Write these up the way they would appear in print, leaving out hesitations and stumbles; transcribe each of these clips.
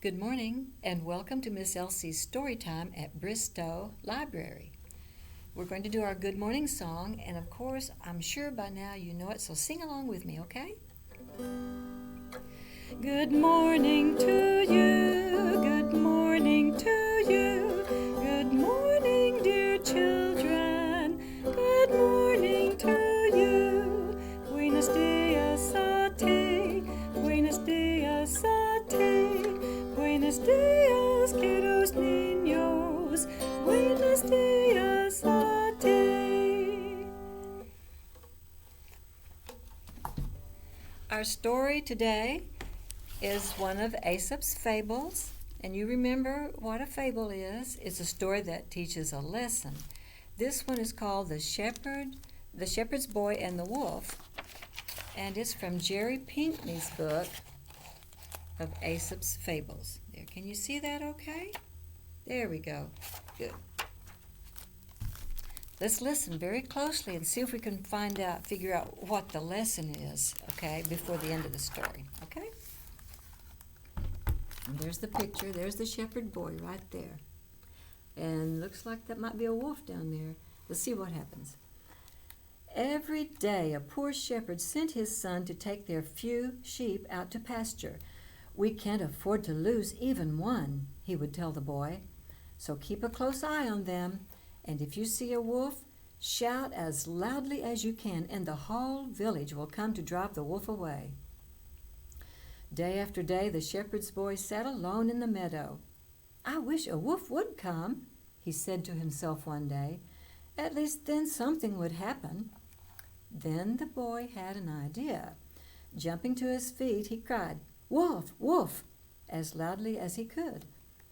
Good morning and welcome to Miss Elsie's Storytime at Bristow Library. We're going to do our good morning song, and of course, I'm sure by now you know it, so sing along with me, okay? Good morning to you, good morning to you, good morning, dear children, good morning to you. Buenos dias a ti, buenos dias a ti, buenos dias, queridos niños, buenos dias a ti. Our story today is one of Aesop's fables, and you remember what a fable is. It's a story that teaches a lesson. This one is called The Shepherd's Boy and the Wolf, and it's from Jerry Pinkney's book of Aesop's Fables. There, can you see that okay? There we go. Good. Let's listen very closely and see if we can figure out what the lesson is, okay, before the end of the story, okay? And there's the picture. There's the shepherd boy right there. And looks like that might be a wolf down there. Let's see what happens. Every day a poor shepherd sent his son to take their few sheep out to pasture. "We can't afford to lose even one," he would tell the boy. "So keep a close eye on them, and if you see a wolf, shout as loudly as you can, and the whole village will come to drive the wolf away." Day after day the shepherd's boy sat alone in the meadow. "I wish a wolf would come," he said to himself one day. "At least then something would happen." Then the boy had an idea. Jumping to his feet, he cried, "Wolf, wolf," as loudly as he could.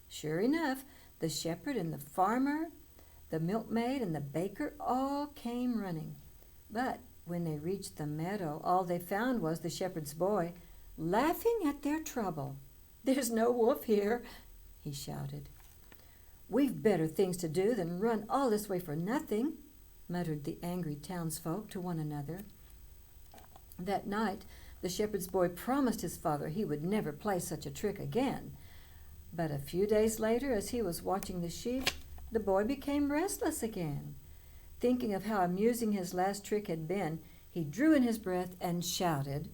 Sure enough, the shepherd and the farmer, the milkmaid and the baker all came running. But when they reached the meadow, all they found was the shepherd's boy, laughing at their trouble. "There's no wolf here," he shouted. "We've better things to do than run all this way for nothing," muttered the angry townsfolk to one another. That night, the shepherd's boy promised his father he would never play such a trick again. But a few days later, as he was watching the sheep, the boy became restless again. Thinking of how amusing his last trick had been, he drew in his breath and shouted,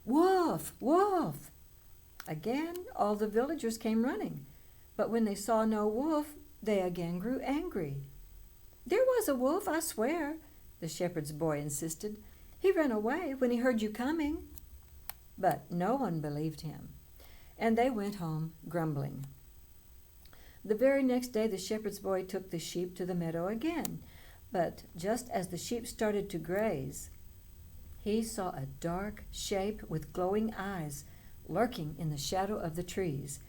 "Wolf! Wolf!" Again, all the villagers came running, but when they saw no wolf, they again grew angry. "There was a wolf, I swear," the shepherd's boy insisted. "He ran away when he heard you coming." But no one believed him, and they went home grumbling. The very next day the shepherd's boy took the sheep to the meadow again, but just as the sheep started to graze, he saw a dark shape with glowing eyes lurking in the shadow of the trees.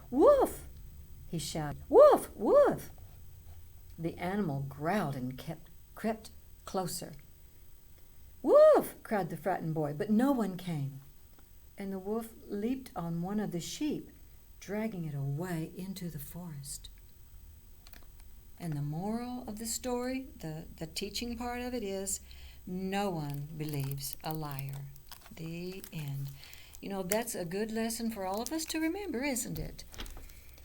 "Wolf!" he shouted. "Wolf! Wolf!" The animal growled and crept closer. "Wolf!" cried the frightened boy, but no one came. And the wolf leaped on one of the sheep, dragging it away into the forest. And the moral of the story, the teaching part of it is, no one believes a liar. The end. You know, that's a good lesson for all of us to remember, isn't it?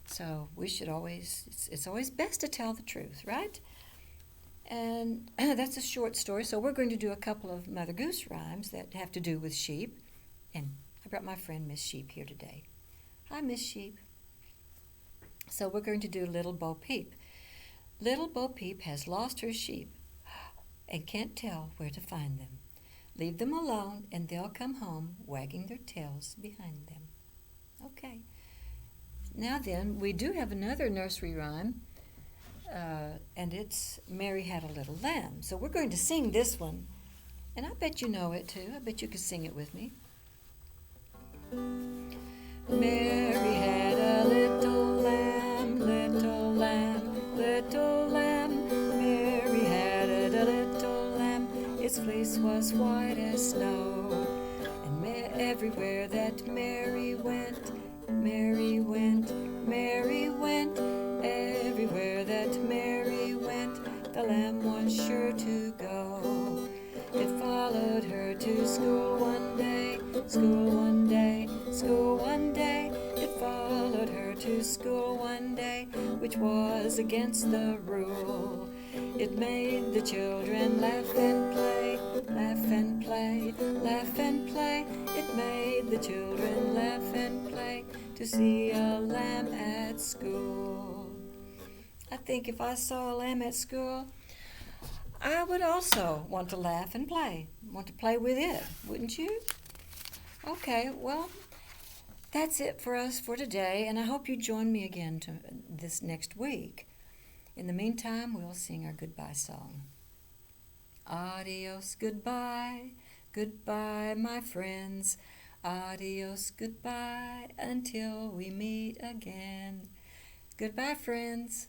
So we should it's always best to tell the truth, right? And that's a short story, so we're going to do a couple of Mother Goose rhymes that have to do with sheep. And I brought my friend Miss Sheep here today. Hi, Miss Sheep. So we're going to do Little Bo Peep. Little Bo Peep has lost her sheep and can't tell where to find them. Leave them alone and they'll come home wagging their tails behind them. Okay. Now then, we do have another nursery rhyme, and it's Mary Had a Little Lamb. So we're going to sing this one, and I bet you know it too. I bet you could sing it with me. Mary had a little lamb, little lamb, little lamb. Mary had a little lamb, its fleece was white as snow. And everywhere that Mary went, Mary went, Mary went. Everywhere that Mary went, the lamb was sure to go. It followed her to school one day, school one day, school one day. It followed her to school one day, which was against the rule. It made the children laugh and play, laugh and play, laugh and play. It made the children laugh and play to see a lamb at school. I think if I saw a lamb at school, I would also want to laugh and play, want to play with it, wouldn't you? Okay, well, that's it for us for today, and I hope you join me again this next week. In the meantime, we'll sing our goodbye song. Adios, goodbye, goodbye, my friends. Adios, goodbye, until we meet again. Goodbye, friends.